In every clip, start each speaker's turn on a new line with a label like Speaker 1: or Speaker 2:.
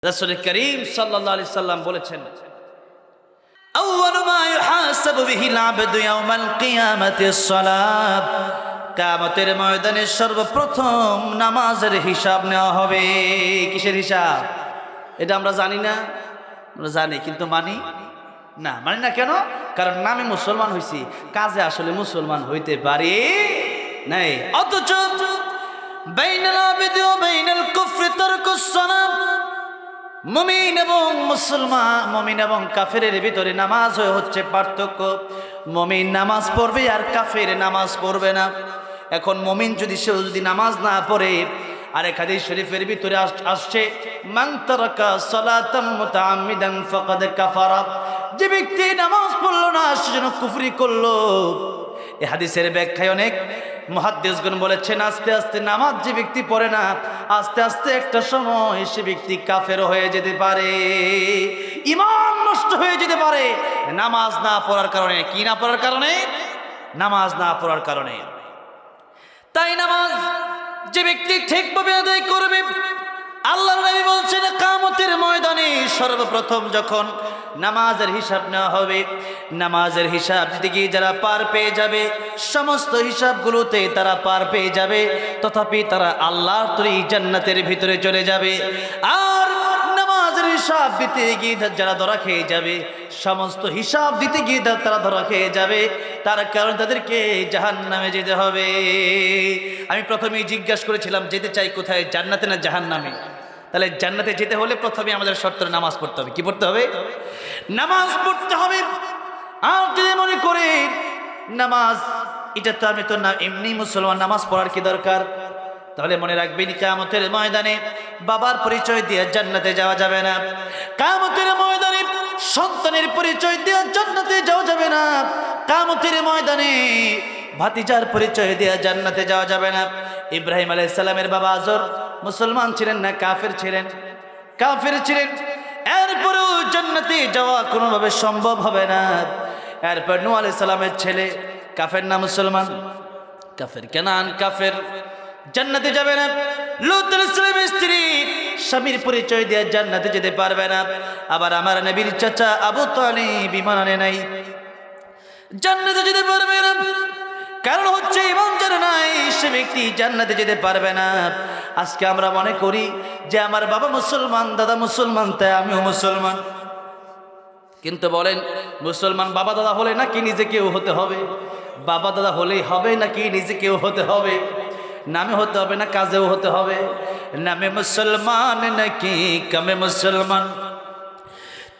Speaker 1: রাসূল করিম সাল্লাল্লাহু আলাইহি সাল্লাম বলেছেন, আউয়ালু মা ইউহাসাবু বিহিল আবদু ইয়াউমাল কিয়ামাতিস সালাত। কিয়ামতের ময়দানে সর্বপ্রথম নামাজের হিসাব নেওয়া হবে। কিসের হিসাব? এটা আমরা জানি না? আমরা জানি কিন্তু মানি না। মানি না কেন? কারণ নামে মুসলমান হইছি, কাজে আসলে মুসলমান হইতে পারি নাই। অথচ বাইনাল আবদি ওয়া বাইনাল কুফরি তারকুস সালাত। মুমিন এবং মুসলমান, মুমিন এবং কাফেরের ভিতরে নামাজ হচ্ছে পার্থক্য। মুমিন নামাজ পড়বে আর কাফের নামাজ পড়বে না। এখন মুমিন যদি সে যদি নামাজ না পড়ে, আরেক হাদিস শরীফের ভিতরে আসছে, মান তারাকা সালাতাম মুতাআম্মিদান ফাকাদ কাফারা। যে ব্যক্তি নামাজ পড়লো না সে যেন কুফরি করলো। এই হাদিসের ব্যাখ্যায় অনেক মুহাদ্দিসগণ বলেছেন, আস্তে আস্তে নামাজ যে ব্যক্তি পড়ে না, আস্তে আস্তে একটা সময় সে ব্যক্তি কাফের হয়ে যেতে পারে, ঈমান নষ্ট হয়ে যেতে পারে নামাজ না পড়ার কারণে। কি না পড়ার কারণে? নামাজ না পড়ার কারণে। তাই নামাজ যে ব্যক্তি ঠিকভাবে আদায় করবে, আল্লাহর নবী বলছেন কিয়ামতের ময়দানে সর্বপ্রথম যখন নামাজের হিসাব নেওয়া হবে, নামাজের হিসাব দিকে যারা পার পেয়ে যাবে, সমস্ত হিসাবগুলোতে তারা পার পেয়ে যাবে, তথাপি তারা আল্লাহর তৈরি জান্নাতের ভিতরে চলে যাবে। আর নামাজের হিসাব দিতে গিয়ে যারা ধরা খেয়ে যাবে, সমস্ত হিসাব দিতে গিয়ে তারা ধরা খেয়ে যাবে, তার কারণে তাদেরকে জাহান্নামে যেতে হবে। আমি প্রথমেই জিজ্ঞাসা করেছিলাম যেতে চাই কোথায়, জান্নাতে না জাহান্নামে? তাহলে জান্নাতে যেতে হলে প্রথমে আমাদের শর্ত নামাজ পড়তে হবে। কি পড়তে হবে? নামাজ পড়তে হবে। আর যদি মনে করে নামাজ এটা তো আমি তো না এমনি মুসলমান, নামাজ পড়ার কি দরকার, তাহলে মনে রাখবেন কিয়ামতের ময়দানে বাবার পরিচয় দিয়ে জান্নাতে যাওয়া যাবে না। কিয়ামতের ময়দানে সন্তানের পরিচয় দিয়ে জান্নাতে যাওয়া যাবে না। কিয়ামতের ময়দানে ভাতিজার পরিচয় দিয়ে জান্নাতে যাওয়া যাবে না। ইব্রাহিম আলাইহিস সালামের বাবা আজর মুসলমান ছিলেন না কাফের ছিলেন? কাফের ছিলেন। এরপরেও জান্নাতে যাওয়া কোনোভাবে সম্ভব হবে না। এরপর নূহ আলাইহিস সালামের ছেলে কাফের না মুসলমান? কাফের। কেনান কাফের, জান্নাতে যাবে না। লূত আলাইহিস সালামের স্ত্রী স্বামীর পরিচয় দিয়ে জান্নাতে যেতে পারবে না। আবার আমার নবীর চাচা আবু তালিব ঈমান আনে নাই, জান্নাতে যেতে পারবে না। কারণ হচ্ছে ঈমান যার নাই সে ব্যক্তি জান্নাতে যেতে পারবে না। আজকে আমরা মনে করি যে আমার বাবা মুসলমান, দাদা মুসলমান, তাই আমিও মুসলমান। কিন্তু বলেন, মুসলমান বাবা দাদা হলে নাকি নিজেকেও হতে হবে? বাবা দাদা হলেই হবে নাকি নিজেকেও হতে হবে? নামে হতে হবে না কাজেও হতে হবে? নামে মুসলমান নাকি কামে মুসলমান?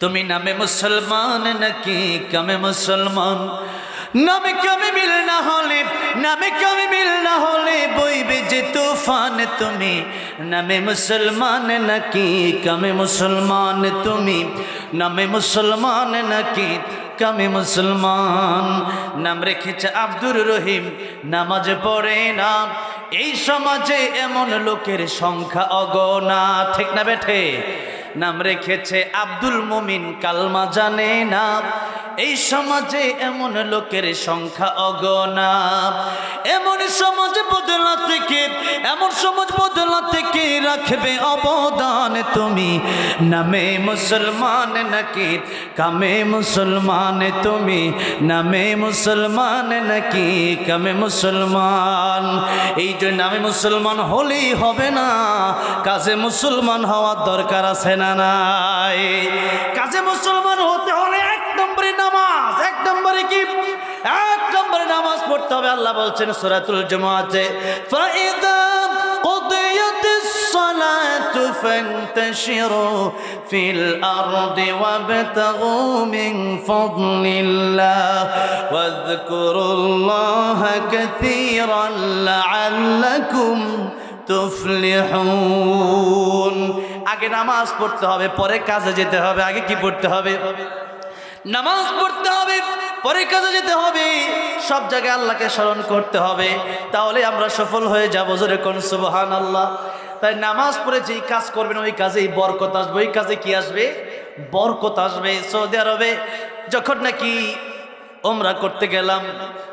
Speaker 1: তুমি নামে মুসলমান নাকি কামে মুসলমান? নামে কামে মিল না হলে, নামে কামে মিল না হলে বইবে যে তুফান। তুমি নামে মুসলমান নাকি কামে মুসলমান? তুমি নামে মুসলমান নাকি কামে মুসলমান? নাম রেখেছে আব্দুর রহিম, নামাজ পড়ে না। এই সমাজে এমন লোকের সংখ্যা অগণা, ঠিক না বেঠে? নাম রেখেছে আব্দুল মুমিন, কালমা জানে না। এই সমাজে এমন লোকের সংখ্যা অগণা। এমন সমাজ বদলা থেকে, এমন সমাজ বদলা থেকে রাখবে অবদান। তুমি নামে মুসলমান নাকি কামে মুসলমান? তুমি নামে মুসলমান নাকি কামে মুসলমান? এই যে নামে মুসলমান হলেই হবে না, কাজে মুসলমান হওয়ার দরকার আছে না নাই? কাজে মুসলমান হতে হলে এক নম্বরে নামাজ, এক নম্বরে কি? এক নম্বরে নামাজ পড়তে হবে। আল্লাহ বলছেন সূরাতুল জুমআতে, ফাইদা কুদিয়াতিস সালাতু ফান্তাশিরু ফিল আরদি ওয়াবতাগু মিন ফাদলিল্লাহ ওয়াযকুরুল্লাহা কাসীরান লাআল্লাকুম তুফলিহুন। আগে নামাজ পড়তে হবে, পরে কাজে যেতে হবে। আগে কি পড়তে হবে? নামাজ পড়তে হবে, পরে কাজে যেতে হবে। সব জায়গায় আল্লাহকে স্মরণ করতে হবে, তাহলে আমরা সফল হয়ে যাব। জোরে কোন সুবহানাল্লাহ। তাই নামাজ পড়ে যেই কাজ করবেন ওই কাজেই বরকত আসবে। ওই কাজে কি আসবে? বরকত আসবে। সৌদি আরবে যখন নাকি উমরা করতে গেলাম,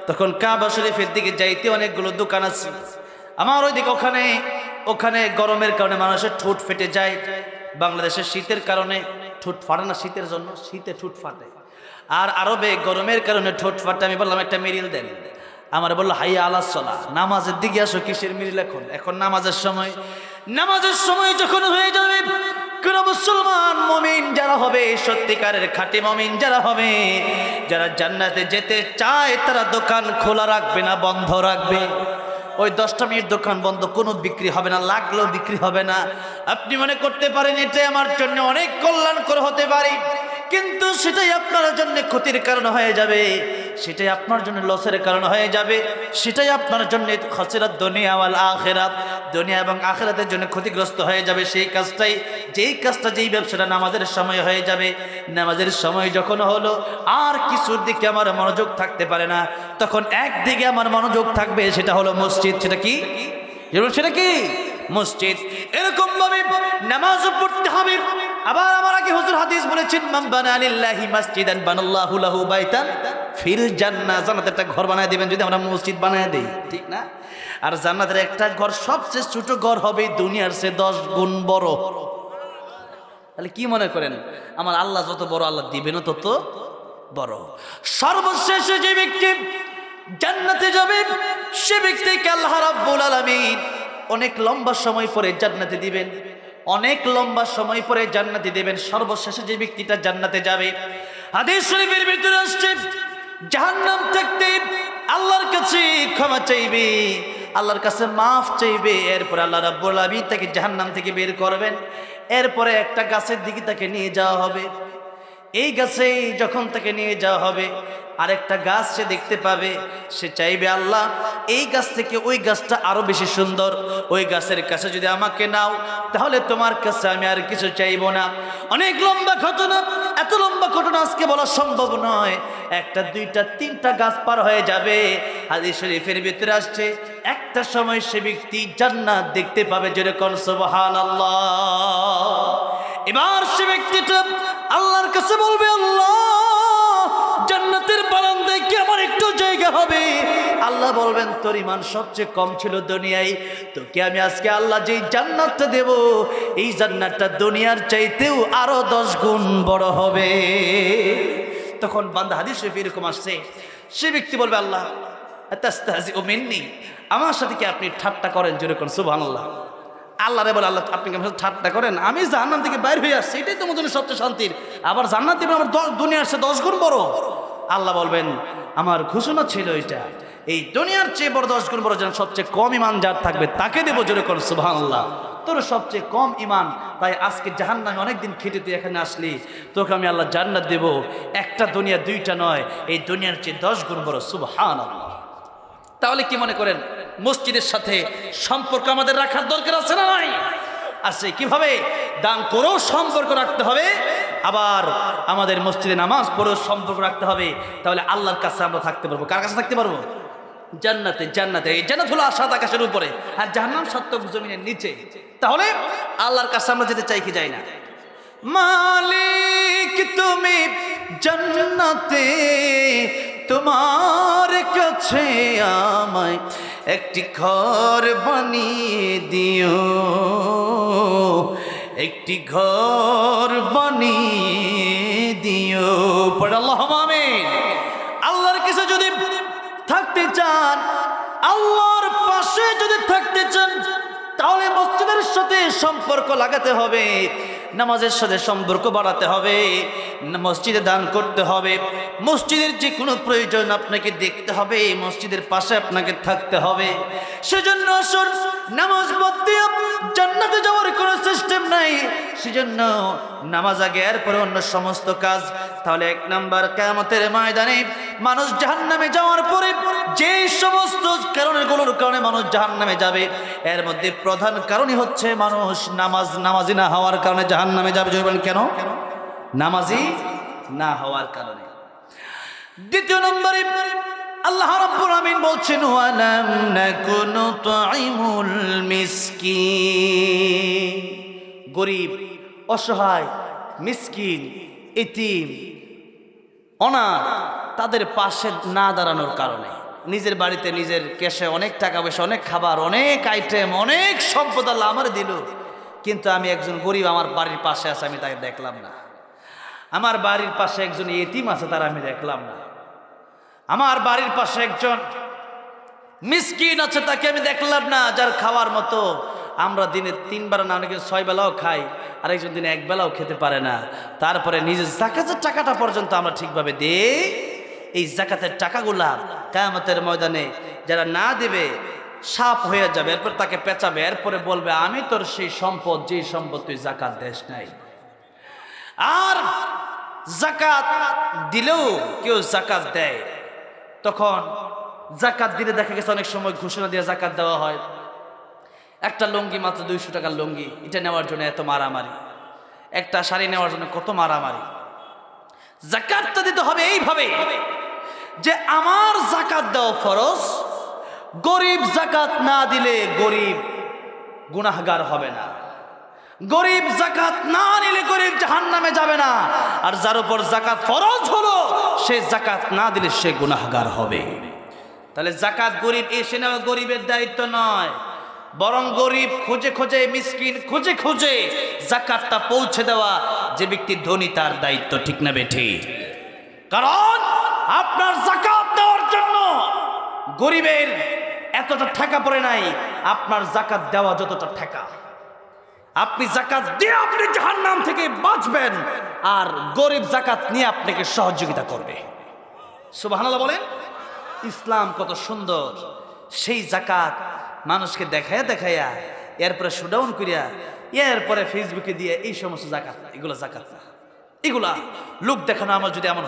Speaker 1: তখন কাবা শরীফের দিকে যাইতে অনেকগুলো দোকান আছে। আমার ওই দিকে ওখানে গরমের কারণে মানুষের ঠোঁট ফেটে যায়, বাংলাদেশের শীতের কারণে ঠোঁট ফাটে না, শীতের জন্য শীতে ঠোঁট ফাটে, আর আরবে গরমের কারণে ঠোঁট ফাটে। আমি বললাম একটা মিরিল দেন, আমার বললো হাইয়া আলাস সালাহ, নামাজের দিকে আসো। কিসের মিরিল? এখন নামাজের সময়। নামাজের সময় যখন হয়ে যাবে, কোন মুসলমান মুমিন যারা হবে, সত্যিকারের খাঁটি মুমিন যারা হবে, যারা জান্নাতে যেতে চায়, তারা দোকান খোলা রাখবে না, বন্ধ রাখবে। ওই 10টা মিনিট দোকান বন্ধ, কোনো বিক্রি হবে না, লাগলেও বিক্রি হবে না। আপনি মনে করতে পারেন এটাই আমার জন্য অনেক কল্যাণকর হতে পারে, কিন্তু সেটাই আপনার জন্য ক্ষতির কারণ হয়ে যাবে, সেটাই আপনার জন্য লসের কারণ হয়ে যাবে, সেটাই আপনার জন্য খাসিরাত দুনিয়া ওয়াল আখিরাত, দুনিয়া এবং আখিরাতের জন্য ক্ষতিগ্রস্ত হয়ে যাবে। সেই কাজটাই, যেই ব্যবসাটা নামাজের সময় হয়ে যাবে, নামাজের সময় যখন হলো আর কিছুর দিকে আমার মনোযোগ থাকতে পারে না, তখন একদিকে আমার মনোযোগ থাকবে, সেটা হলো মসজিদ। সেটা কি? সেটা কি? মসজিদ। এরকম ভাবে নামাজ পড়তে হবে। আবার আমার আগে হুজুর হাদিস বলেছেন, মান বানা লিল্লাহি মাসজিদান বানাল্লাহু লাহু বাইতান ফিল জান্নাহ। জান্নাতে একটা ঘর বানায় দিবেন যদি আমরা মসজিদ বানায় দেই, ঠিক না? আর জান্নাতের একটা ঘর সবচেয়ে ছোট ঘর হবে দুনিয়ার চেয়ে 10 গুণ বড়। তাহলে কি মনে করেন আমার আল্লাহ যত বড়, আল্লাহ দিবেনও তত বড়। সর্বশেষে যে ব্যক্তি জান্নাতে যাবে, সে ব্যক্তিকে আল্লাহ রাব্বুল আলামিন অনেক লম্বা সময় পরে জান্নাতে দিবেন, অনেক লম্বা সময় পরে জান্নাতে দিবেন। সর্বশেষে যে ব্যক্তিটা জান্নাতে যাবে, হাদিস শরীফের ভিতরে আসছে, জাহান্নাম থাকতে আল্লাহর কাছে ক্ষমা চাইবে, আল্লাহর কাছে মাফ চাইবে। এরপর আল্লাহ রাব্বুল আলামিন তাকে জাহান্নাম থেকে বের করবেন। এরপরে একটা গাছের দিকে তাকে নিয়ে যাওয়া হবে। এই গাছে যখন তাকে নিয়ে যাওয়া হবে, আরেকটা গাছ সে দেখতে পাবে, সে চাইবে আল্লাহ এই গাছ থেকে ওই গাছটা আরো বেশি সুন্দর, ওই গাছের কাছে যদি আমাকে নাও, তাহলে তোমার কাছে আমি আর কিছু চাইবো না। অনেক লম্বা ঘটনা, এত লম্বা ঘটনা আজকে বলা সম্ভব নয়। একটা, দুইটা, তিনটা গাছ পার হয়ে যাবে। হাদিস শরীফের ভিতরে আসছে, একটা সময় সে ব্যক্তি জান্নাত দেখতে পাবে, যেরকম সুবহানাল্লাহ। এবার সে ব্যক্তিটা আল্লাহর কাছে বলবে, আল্লাহ জান্নাতের বারান্দায় কি আমার একটু জায়গা হবে? আল্লাহ বলবেন, তোর ঈমান সবচেয়ে কম ছিল দুনিয়ায়, তোকে আমি আজকে আল্লাহ যেই জান্নাতটা দেব, এই জান্নাতটা দুনিয়ার চাইতেও আরো 10 গুণ বড় হবে। তখন বান্দা, হাদিস শরীফে এরকম আসছে, সে ব্যক্তি বলবে, আল্লাহ তাস্তাহজিউ মিন্নি, আমার সাথে কি আপনি ঠাট্টা করেন? যেরকম সুবহানাল্লাহ। আল্লাহ রে বলে, আল্লাহ আপনি ঠাট্টা করেন? আমি জান্নাত থেকে বাইর হয়ে আসছি, এটাই তোমার জন্য সবচেয়ে শান্তির, আবার জান্নাত দিবেন আমার দুনিয়ার চেয়ে 10 গুণ বড়। আল্লাহ বলবেন, আমার ঘোষণা ছিল এটা, এই দুনিয়ার চেয়ে বড় 10 গুণ বড় যেন সবচেয়ে কম ঈমান যার থাকবে তাকে দেবো। যেরকম সুবহানাল্লাহ। তোর সবচেয়ে কম ঈমান, তাই আজকে জাহান্নামে অনেকদিন খেটে তুই এখানে আসলি, তোকে আমি আল্লাহ জান্নাত দেব, একটা দুনিয়া, দুইটা নয়, এই দুনিয়ার চেয়ে 10 গুণ বড়। সুবহানাল্লাহ। তাহলে কি মনে করেন মসজিদের সাথে সম্পর্ক আমাদের রাখার দরকার আছে না নাই? আছে। কিভাবে? দান করেও সম্পর্ক রাখতে হবে, আবার আমাদের মসজিদে নামাজ পড়েও সম্পর্ক রাখতে হবে। তাহলে আল্লাহর কাছে আমরা থাকতে পারবো। কার কাছে থাকতে পারবো? জান্নাতে। জান্নাতে, এই জান্নাত হলো সাত আকাশের উপরে, আর জাহান্নাম 7 জমিনের নিচে। তাহলে আল্লাহর কাছে আমরা যেতে চাই কি যাই না? মালিক তুমি জান্নাতে, তোমার কাছে আমায় একটি ঘর বানিয়ে দিও, একটি ঘর বানিয়ে দিও। পড়ে আল্লাহুম্মা আমিন। আল্লাহর কাছে যদি থাকতে চান, আল্লাহর পাশে যদি থাকতে চান, তাহলে মসজিদের সাথে সম্পর্ক লাগাতে হবে, নামাজের সাথে সম্পর্ক বাড়াতে হবে, মসজিদে দান করতে হবে, মসজিদের যে কোনো প্রয়োজন আপনাকে দেখতে হবে, মসজিদের পাশে আপনাকে থাকতে হবে। সেজন্য আসুন, নামাজ বাদ দিয়ে জান্নাতে যাওয়ার কোনো সিস্টেম নাই। সেজন্য নামাজ আগে, এরপরে অন্য সমস্ত কাজ। তাহলে 1 নাম্বার, কিয়ামতের ময়দানে মানুষ জাহান্নামে যাওয়ার পরে যে সমস্ত কারণগুলোর কারণে মানুষ জাহান্নামে যাবে, এর মধ্যে প্রধান কারণই হচ্ছে মানুষ নামাজি না হওয়ার কারণে জাহান্নামে যাবে। বলেন কেন? নামাজি না হওয়ার কারণে। 2 নম্বরে আল্লাহ রাব্বুল আমিন বলছেন, ওয়ালাম নাকুনু তুইমুল মিসকিন। গরীব, অসহায়, মিসকিন, এতিম, অনাথ, তাদের পাশে না দাঁড়ানোর কারণে, নিজের বাড়িতে নিজের ক্যাশে অনেক টাকা পয়সা, অনেক খাবার, অনেক আইটেম, অনেক সম্পদ আল্লাহ আমার দিল, কিন্তু আমি একজন গরিব আমার বাড়ির পাশে আছে, আমি তাকে দেখলাম না। আমার বাড়ির পাশে একজন এতিম আছে, তার আমি দেখলাম না। আমার বাড়ির পাশে একজন মিসকিন আছে, তাকে আমি দেখলাম না। যার খাওয়ার মতো আমরা দিনে 3 বেলা না, অনেকে 6 বেলাও খাই, আর একজন দিনে 1 বেলাও খেতে পারে না। তারপরে নিজের জাকাতের টাকাটা পর্যন্ত আমরা ঠিকভাবে দেই। এই জাকাতের টাকাগুলা কিয়ামতের ময়দানে যারা না দেবে সাপ হয়ে যাবে, এরপর তাকে পেঁচাবে, এরপরে বলবে আমি তোর সেই সম্পদ, যে সম্পদ তুই জাকাত দেস নাই। আর জাকাত দিলেও কেউ জাকাত দেয়, তখন জাকাত দিলে দেখা গেছে অনেক সময় ঘোষণা দিয়ে জাকাত দেওয়া হয়। একটা লুঙ্গি মাত্র 200 টাকার লুঙ্গি, এটা নেওয়ার জন্য এত মারামারি। একটা শাড়ি নেওয়ার জন্য কত মারামারি। জাকাতটা দিতে হবে এইভাবে যে আমার জাকাত দেওয়া ফরজ, গরিব জাকাত না দিলে গরিব গুনাহগার হবে না, গরিব জাকাত না নিলে গরিব জাহান্নামে যাবে না। আর যার উপর জাকাত ফরজ হলো সে জাকাত না দিলে সে গুনাহগার হবে। তাহলে জাকাত গরিব এসে নেওয়া গরিবের দায়িত্ব নয়, বরং গরিব খুঁজে খুঁজে, মিসকিন খুঁজে খুঁজে জাকাতটা পৌঁছে দেওয়া যে ব্যক্তি ধনী তার দায়িত্ব, ঠিক না বেঠিক? কারণ আপনার জাকাত দেওয়ার জন্য গরিবের এতটা টাকা পড়ে নাই, আপনার জাকাত দেওয়া যতটা টাকা। আপনি জাকাত দিয়ে আপনি জাহান্নাম থেকে বাঁচবেন, আর গরিব জাকাত নিয়ে আপনাকে সহযোগিতা করবে। সুবহানাল্লাহ বলেন। ইসলাম কত সুন্দর। সেই জাকাত মানুষকে দেখায়া দেখায়া এরপরে শোডাউন করিয়া এরপরে ফেসবুকে দিয়ে এই সমস্ত জাকাত, এগুলো জাকাত না, এগুলা লোক দেখানো। আমার যদি এমন